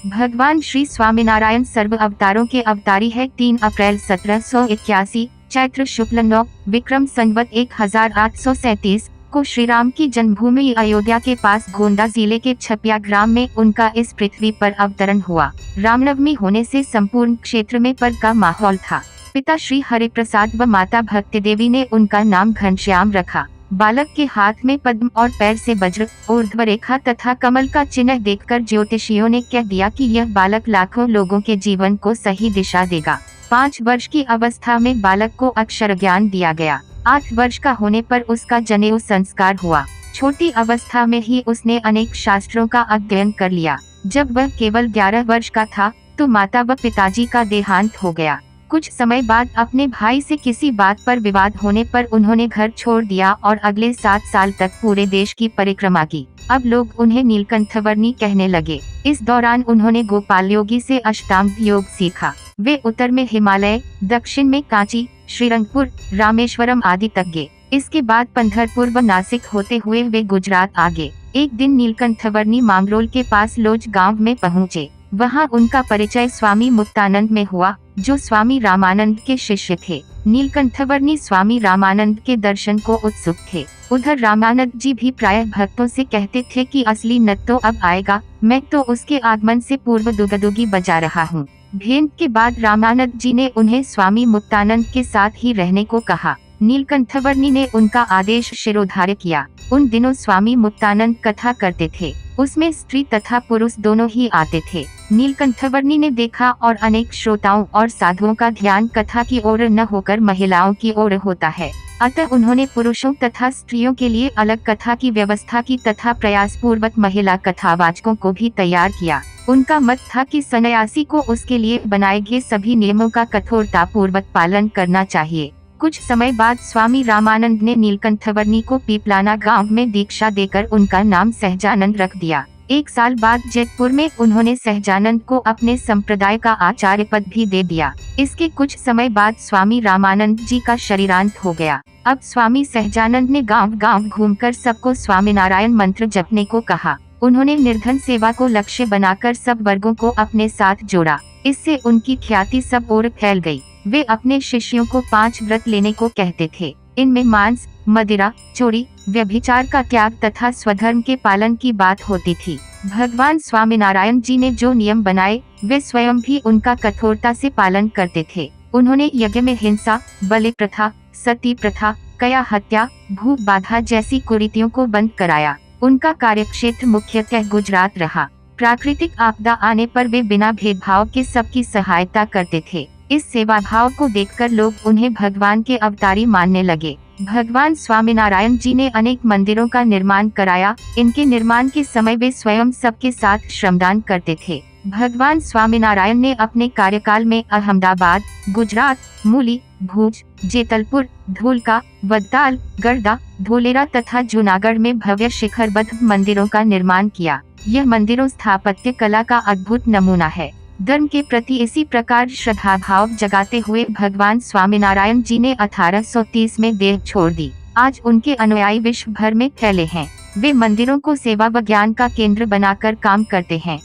भगवान श्री स्वामीनारायण सर्व अवतारों के अवतारी है। 3 अप्रैल 1781 चैत्र शुक्ल 9 विक्रम संवत 1837 को श्री राम की जन्मभूमि अयोध्या के पास गोंडा जिले के छपिया ग्राम में उनका इस पृथ्वी पर अवतरण हुआ। रामनवमी होने से संपूर्ण क्षेत्र में पर्व का माहौल था। पिता श्री हरिप्रसाद व माता भक्ति देवी ने उनका नाम घनश्याम रखा। बालक के हाथ में पद्म और पैर से वज्र, ऊर्ध्व रेखा तथा कमल का चिन्ह देखकर ज्योतिषियों ने कह दिया कि यह बालक लाखों लोगों के जीवन को सही दिशा देगा। 5 वर्ष की अवस्था में बालक को अक्षर ज्ञान दिया गया। 8 वर्ष का होने पर उसका जनेऊ संस्कार हुआ। छोटी अवस्था में ही उसने अनेक शास्त्रों का अध्ययन कर लिया। जब वह केवल 11 वर्ष का था तो माता व पिताजी का देहांत हो गया। कुछ समय बाद अपने भाई से किसी बात पर विवाद होने पर उन्होंने घर छोड़ दिया और अगले 7 साल तक पूरे देश की परिक्रमा की। अब लोग उन्हें नीलकंठवर्णी कहने लगे। इस दौरान उन्होंने गोपाल योगी से अष्टांग योग सीखा। वे उत्तर में हिमालय, दक्षिण में कांची, श्रीरंगपुर, रामेश्वरम आदि तक गए। इसके बाद पंढरपुर व नासिक होते हुए वे गुजरात आ गए। एक दिन नीलकंठवर्णी मांगरोल के पास लोज गांव में पहुँचे। वहां उनका परिचय स्वामी मुक्तानंद में हुआ, जो स्वामी रामानंद के शिष्य थे। नीलकंठवर्णी स्वामी रामानंद के दर्शन को उत्सुक थे। उधर रामानंद जी भी प्रायः भक्तों से कहते थे कि असली नट तो अब आएगा, मैं तो उसके आगमन से पूर्व दुगदुगी बजा रहा हूँ। भेंट के बाद रामानंद जी ने उन्हें स्वामी मुक्तानंद के साथ ही रहने को कहा। नीलकंठवर्णी ने उनका आदेश शिरोधार्य किया। उन दिनों स्वामी मुक्तानंद कथा करते थे। उसमें स्त्री तथा पुरुष दोनों ही आते थे। नीलकंठवर्णी ने देखा और अनेक श्रोताओं और साधुओं का ध्यान कथा की ओर न होकर महिलाओं की ओर होता है। अतः उन्होंने पुरुषों तथा स्त्रियों के लिए अलग कथा की व्यवस्था की तथा प्रयास पूर्वक महिला कथावाचकों को भी तैयार किया। उनका मत था कि सन्यासी को उसके लिए बनाए गए सभी नियमों का कठोरता पूर्वक पालन करना चाहिए। कुछ समय बाद स्वामी रामानंद ने नीलकंठवर्णी को पीपलाना गांव में दीक्षा देकर उनका नाम सहजानंद रख दिया। 1 साल बाद जयपुर में उन्होंने सहजानंद को अपने संप्रदाय का आचार्य पद भी दे दिया। इसके कुछ समय बाद स्वामी रामानंद जी का शरीरांत हो गया। अब स्वामी सहजानंद ने गांव-गांव घूमकर सबको स्वामीनारायण मंत्र जपने को कहा। उन्होंने निर्धन सेवा को लक्ष्य बनाकर सब वर्गों को अपने साथ जोड़ा। इससे उनकी ख्याति सब ओर फैल गई। वे अपने शिष्यों को 5 व्रत लेने को कहते थे। इनमें मांस, मदिरा, चोरी, व्यभिचार का त्याग तथा स्वधर्म के पालन की बात होती थी। भगवान स्वामीनारायण जी ने जो नियम बनाए वे स्वयं भी उनका कठोरता से पालन करते थे। उन्होंने यज्ञ में हिंसा, बलि प्रथा, सती प्रथा, कया हत्या, भूख बाधा जैसी कुरीतियों को बंद कराया। उनका कार्यक्षेत्र मुख्यतः गुजरात रहा। प्राकृतिक आपदा आने पर वे बिना भेदभाव के सबकी सहायता करते थे। इस सेवा भाव को देखकर लोग उन्हें भगवान के अवतारी मानने लगे। भगवान स्वामीनारायण जी ने अनेक मंदिरों का निर्माण कराया। इनके निर्माण के समय वे स्वयं सबके साथ श्रमदान करते थे। भगवान स्वामीनारायण ने अपने कार्यकाल में अहमदाबाद, गुजरात, मूली, भूज, जेतलपुर, धोलका, वदताल, गढ़दा, धोलेरा तथा जूनागढ़ में भव्य शिखरबद्ध मंदिरों का निर्माण किया। यह मंदिरों स्थापत्य कला का अद्भुत नमूना है। धर्म के प्रति इसी प्रकार श्रद्धा भाव जगाते हुए भगवान स्वामीनारायण जी ने 1830 में देह छोड़ दी। आज उनके अनुयायी विश्व भर में फैले हैं। वे मंदिरों को सेवा व ज्ञान का केंद्र बनाकर काम करते हैं।